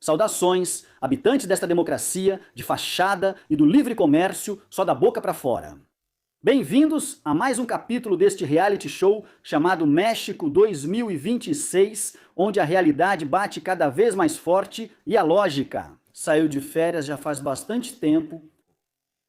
Saudações, habitantes desta democracia, de fachada e do livre comércio só da boca pra fora. Bem-vindos a mais um capítulo deste reality show chamado México 2026, onde a realidade bate cada vez mais forte e a lógica. Saiu de férias já faz bastante tempo.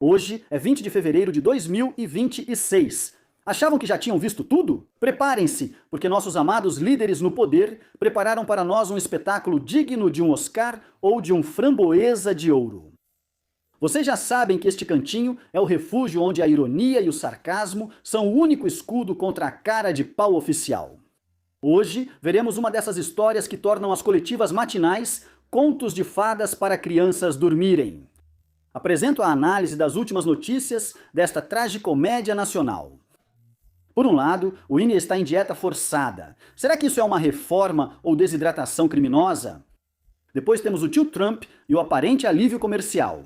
Hoje é 20 de fevereiro de 2026. Achavam que já tinham visto tudo? Preparem-se, porque nossos amados líderes no poder prepararam para nós um espetáculo digno de um Oscar ou de um Framboesa de Ouro. Vocês já sabem que este cantinho é o refúgio onde a ironia e o sarcasmo são o único escudo contra a cara de pau oficial. Hoje veremos uma dessas histórias que tornam as coletivas matinais contos de fadas para crianças dormirem. Apresento a análise das últimas notícias desta tragicomédia nacional. Por um lado, o INE está em dieta forçada. Será que isso é uma reforma ou desidratação criminosa? Depois temos o tio Trump e o aparente alívio comercial.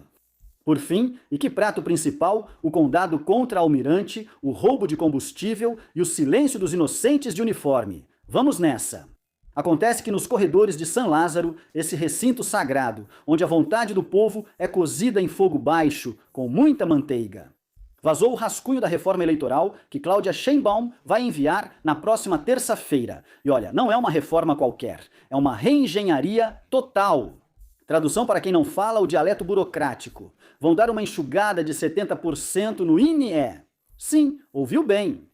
Por fim, e que prato principal, o condado contra-almirante, o roubo de combustível e o silêncio dos inocentes de uniforme. Vamos nessa! Acontece que nos corredores de San Lázaro, esse recinto sagrado, onde a vontade do povo é cozida em fogo baixo, com muita manteiga. Vazou o rascunho da reforma eleitoral que Cláudia Sheinbaum vai enviar na próxima terça-feira. E olha, não é uma reforma qualquer, é uma reengenharia total. Tradução para quem não fala o dialeto burocrático. Vão dar uma enxugada de 70% no INE. Sim, ouviu bem.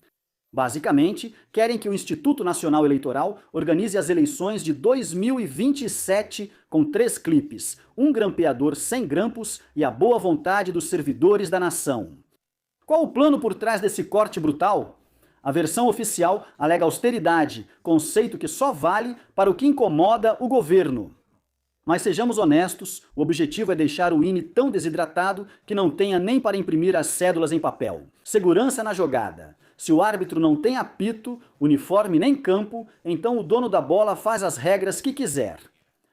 Basicamente, querem que o Instituto Nacional Eleitoral organize as eleições de 2027 com 3 clipes, um grampeador sem grampos e a boa vontade dos servidores da nação. Qual o plano por trás desse corte brutal? A versão oficial alega austeridade, conceito que só vale para o que incomoda o governo. Mas sejamos honestos, o objetivo é deixar o INE tão desidratado que não tenha nem para imprimir as cédulas em papel. Segurança na jogada. Se o árbitro não tem apito, uniforme nem campo, então o dono da bola faz as regras que quiser.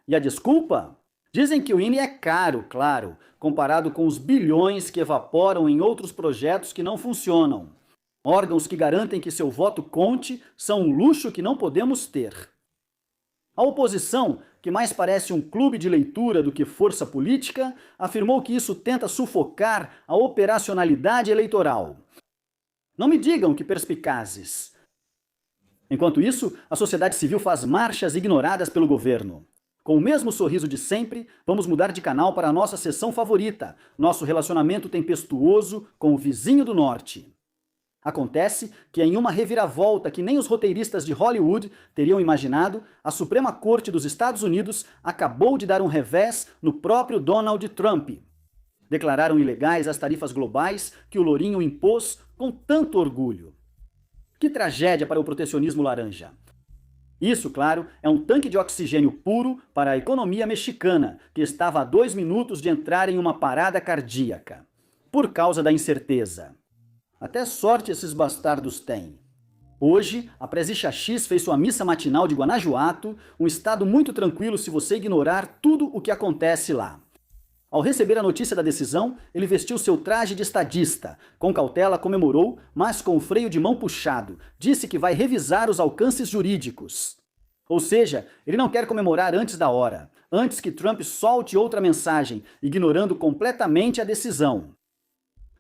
E a desculpa? Dizem que o INE é caro, claro, comparado com os bilhões que evaporam em outros projetos que não funcionam. Órgãos que garantem que seu voto conte são um luxo que não podemos ter. A oposição, que mais parece um clube de leitura do que força política, afirmou que isso tenta sufocar a operacionalidade eleitoral. Não me digam que perspicazes. Enquanto isso, a sociedade civil faz marchas ignoradas pelo governo. Com o mesmo sorriso de sempre, vamos mudar de canal para a nossa sessão favorita, nosso relacionamento tempestuoso com o vizinho do norte. Acontece que em uma reviravolta que nem os roteiristas de Hollywood teriam imaginado, a Suprema Corte dos Estados Unidos acabou de dar um revés no próprio Donald Trump. Declararam ilegais as tarifas globais que o lourinho impôs com tanto orgulho. Que tragédia para o protecionismo laranja! Isso, claro, é um tanque de oxigênio puro para a economia mexicana, que estava a 2 minutos de entrar em uma parada cardíaca. Por causa da incerteza. Até sorte esses bastardos têm. Hoje, a Presicha X fez sua missa matinal de Guanajuato, um estado muito tranquilo se você ignorar tudo o que acontece lá. Ao receber a notícia da decisão, ele vestiu seu traje de estadista. Com cautela comemorou, mas com o freio de mão puxado. Disse que vai revisar os alcances jurídicos. Ou seja, ele não quer comemorar antes da hora, antes que Trump solte outra mensagem, ignorando completamente a decisão.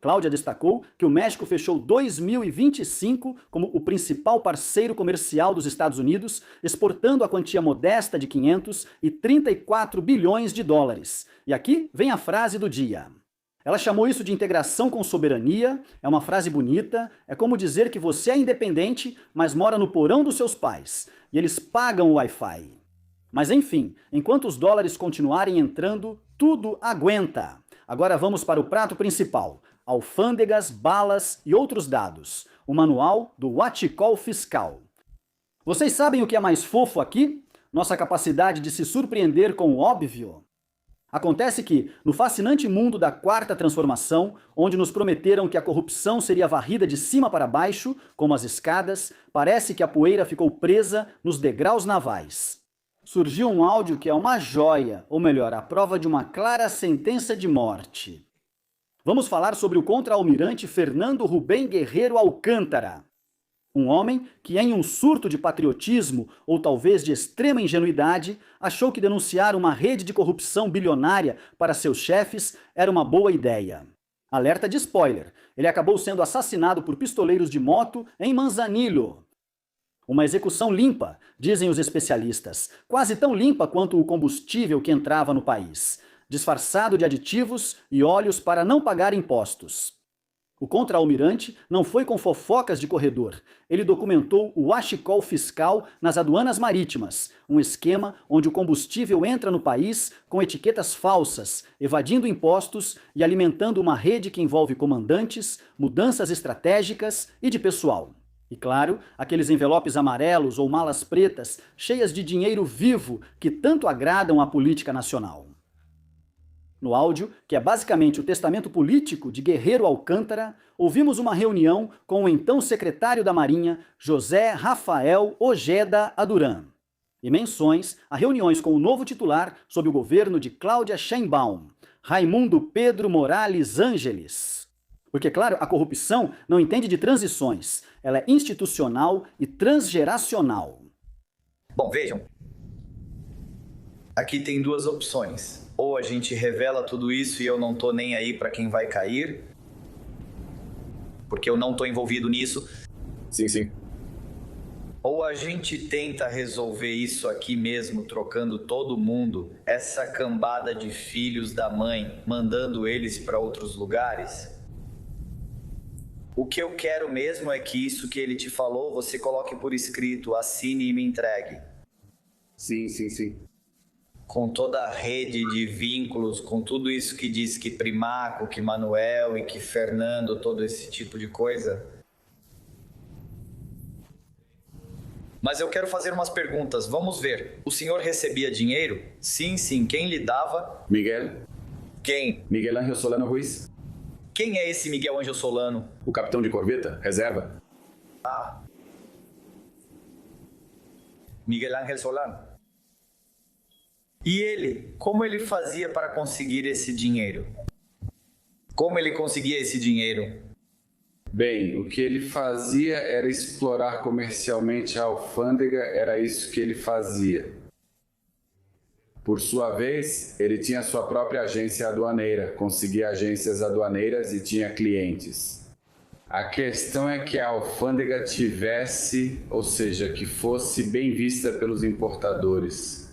Cláudia destacou que o México fechou 2025 como o principal parceiro comercial dos Estados Unidos, exportando a quantia modesta de 534 bilhões de dólares. E aqui vem a frase do dia. Ela chamou isso de integração com soberania, é uma frase bonita, é como dizer que você é independente, mas mora no porão dos seus pais, e eles pagam o Wi-Fi. Mas enfim, enquanto os dólares continuarem entrando, tudo aguenta. Agora vamos para o prato principal. Alfândegas, balas e outros dados. O manual do Huachicol Fiscal. Vocês sabem o que é mais fofo aqui? Nossa capacidade de se surpreender com o óbvio? Acontece que, no fascinante mundo da quarta transformação, onde nos prometeram que a corrupção seria varrida de cima para baixo, como as escadas, parece que a poeira ficou presa nos degraus navais. Surgiu um áudio que é uma joia, ou melhor, a prova de uma clara sentença de morte. Vamos falar sobre o contra-almirante Fernando Rubem Guerreiro Alcântara. Um homem que, em um surto de patriotismo ou talvez de extrema ingenuidade, achou que denunciar uma rede de corrupção bilionária para seus chefes era uma boa ideia. Alerta de spoiler: ele acabou sendo assassinado por pistoleiros de moto em Manzanillo. Uma execução limpa, dizem os especialistas, quase tão limpa quanto o combustível que entrava no país, disfarçado de aditivos e óleos para não pagar impostos. O contra-almirante não foi com fofocas de corredor. Ele documentou o achicol fiscal nas aduanas marítimas, um esquema onde o combustível entra no país com etiquetas falsas, evadindo impostos e alimentando uma rede que envolve comandantes, mudanças estratégicas e de pessoal. E claro, aqueles envelopes amarelos ou malas pretas cheias de dinheiro vivo que tanto agradam à política nacional. No áudio, que é basicamente o testamento político de Guerreiro Alcântara, ouvimos uma reunião com o então secretário da Marinha, José Rafael Ojeda Aduran, e menções a reuniões com o novo titular sob o governo de Cláudia Sheinbaum, Raimundo Pedro Morales Ângeles. Porque, claro, a corrupção não entende de transições, ela é institucional e transgeracional. Bom, vejam, aqui tem duas opções. Ou a gente revela tudo isso e eu não tô nem aí pra quem vai cair, porque eu não tô envolvido nisso. Sim. Ou a gente tenta resolver isso aqui mesmo, trocando todo mundo, essa cambada de filhos da mãe, mandando eles pra outros lugares. O que eu quero mesmo é que isso que ele te falou, você coloque por escrito, assine e me entregue. Sim. Com toda a rede de vínculos, com tudo isso que diz que Primaco, que Manuel e que Fernando, todo esse tipo de coisa. Mas eu quero fazer umas perguntas, vamos ver. O senhor recebia dinheiro? Sim. Quem lhe dava? Miguel. Quem? Miguel Ángel Solano Ruiz. Quem é esse Miguel Ángel Solano? O capitão de corveta, reserva. Ah. Miguel Ángel Solano. E ele, como ele fazia para conseguir esse dinheiro? Como ele conseguia esse dinheiro? Bem, o que ele fazia era explorar comercialmente a alfândega, era isso que ele fazia. Por sua vez, ele tinha sua própria agência aduaneira, conseguia agências aduaneiras e tinha clientes. A questão é que a alfândega tivesse, ou seja, que fosse bem vista pelos importadores.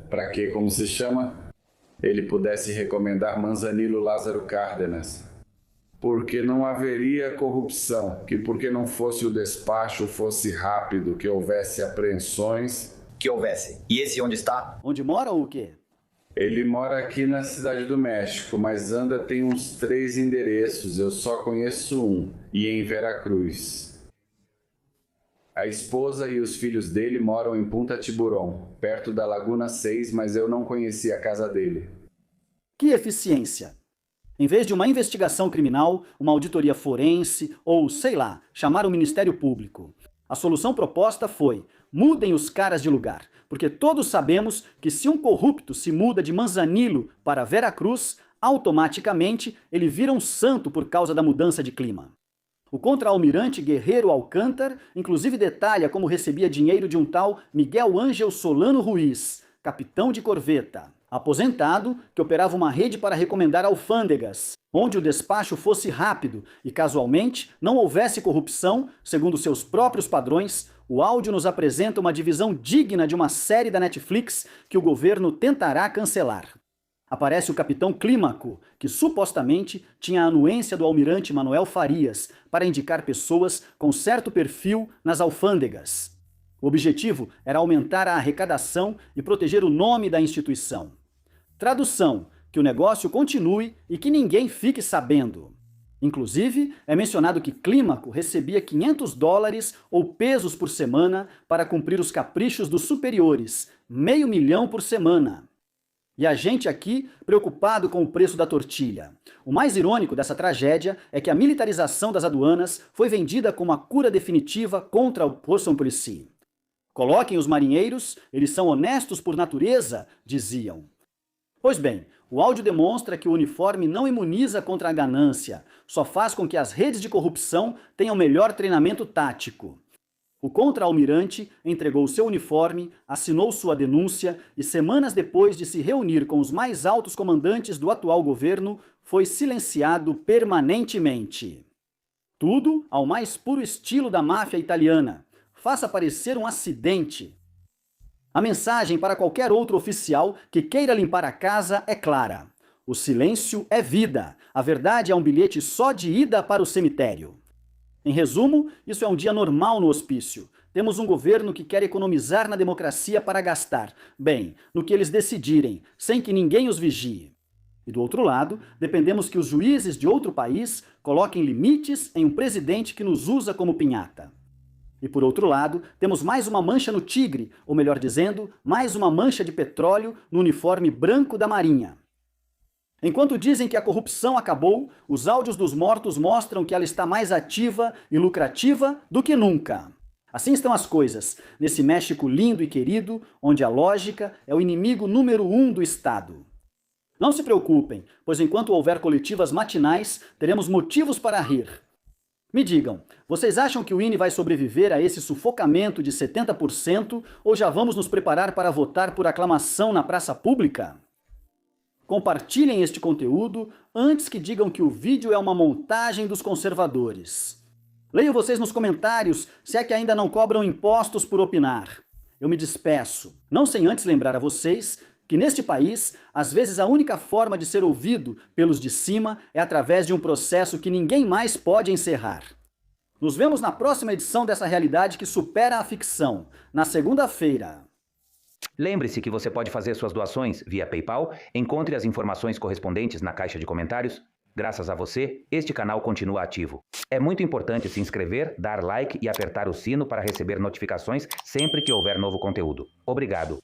Para que, como se chama, ele pudesse recomendar Manzanillo Lázaro Cárdenas. Porque não haveria corrupção, que porque não fosse o despacho, fosse rápido, que houvesse apreensões. Que houvesse. E esse onde está? Onde mora ou o quê? Ele mora aqui na Cidade do México, mas anda tem uns 3 endereços, eu só conheço um, e em Veracruz. A esposa e os filhos dele moram em Punta Tiburon, perto da Laguna 6, mas eu não conheci a casa dele. Que eficiência! Em vez de uma investigação criminal, uma auditoria forense ou, sei lá, chamar o Ministério Público, a solução proposta foi: mudem os caras de lugar, porque todos sabemos que se um corrupto se muda de Manzanillo para Veracruz, automaticamente ele vira um santo por causa da mudança de clima. O contra-almirante Guerreiro Alcântara, inclusive, detalha como recebia dinheiro de um tal Miguel Ángel Solano Ruiz, capitão de corveta, aposentado, que operava uma rede para recomendar alfândegas, onde o despacho fosse rápido e, casualmente, não houvesse corrupção, segundo seus próprios padrões. O áudio nos apresenta uma divisão digna de uma série da Netflix que o governo tentará cancelar. Aparece o capitão Clímaco, que supostamente tinha a anuência do almirante Manuel Farias para indicar pessoas com certo perfil nas alfândegas. O objetivo era aumentar a arrecadação e proteger o nome da instituição. Tradução: que o negócio continue e que ninguém fique sabendo. Inclusive, é mencionado que Clímaco recebia $500 ou pesos por semana para cumprir os caprichos dos superiores, $500 mil por semana. E a gente aqui preocupado com o preço da tortilha. O mais irônico dessa tragédia é que a militarização das aduanas foi vendida como a cura definitiva contra o Poisson Policy. Coloquem os marinheiros, eles são honestos por natureza, diziam. Pois bem, O áudio demonstra que o uniforme não imuniza contra a ganância, só faz com que as redes de corrupção tenham melhor treinamento tático. O contra-almirante entregou seu uniforme, assinou sua denúncia e, semanas depois de se reunir com os mais altos comandantes do atual governo, foi silenciado permanentemente. Tudo ao mais puro estilo da máfia italiana. Faça parecer um acidente. A mensagem para qualquer outro oficial que queira limpar a casa é clara. O silêncio é vida. A verdade é um bilhete só de ida para o cemitério. Em resumo, isso é um dia normal no hospício. Temos um governo que quer economizar na democracia para gastar, bem, no que eles decidirem, sem que ninguém os vigie. E do outro lado, dependemos que os juízes de outro país coloquem limites em um presidente que nos usa como pinhata. E por outro lado, temos mais uma mancha no tigre, ou melhor dizendo, mais uma mancha de petróleo no uniforme branco da Marinha. Enquanto dizem que a corrupção acabou, os áudios dos mortos mostram que ela está mais ativa e lucrativa do que nunca. Assim estão as coisas, nesse México lindo e querido, onde a lógica é o inimigo número 1 do Estado. Não se preocupem, pois enquanto houver coletivas matinais, teremos motivos para rir. Me digam, vocês acham que o INE vai sobreviver a esse sufocamento de 70% ou já vamos nos preparar para votar por aclamação na praça pública? Compartilhem este conteúdo antes que digam que o vídeo é uma montagem dos conservadores. Leio vocês nos comentários se é que ainda não cobram impostos por opinar. Eu me despeço, não sem antes lembrar a vocês que neste país, às vezes a única forma de ser ouvido pelos de cima é através de um processo que ninguém mais pode encerrar. Nos vemos na próxima edição dessa realidade que supera a ficção, na segunda-feira. Lembre-se que você pode fazer suas doações via PayPal. Encontre as informações correspondentes na caixa de comentários. Graças a você, este canal continua ativo. É muito importante se inscrever, dar like e apertar o sino para receber notificações sempre que houver novo conteúdo. Obrigado.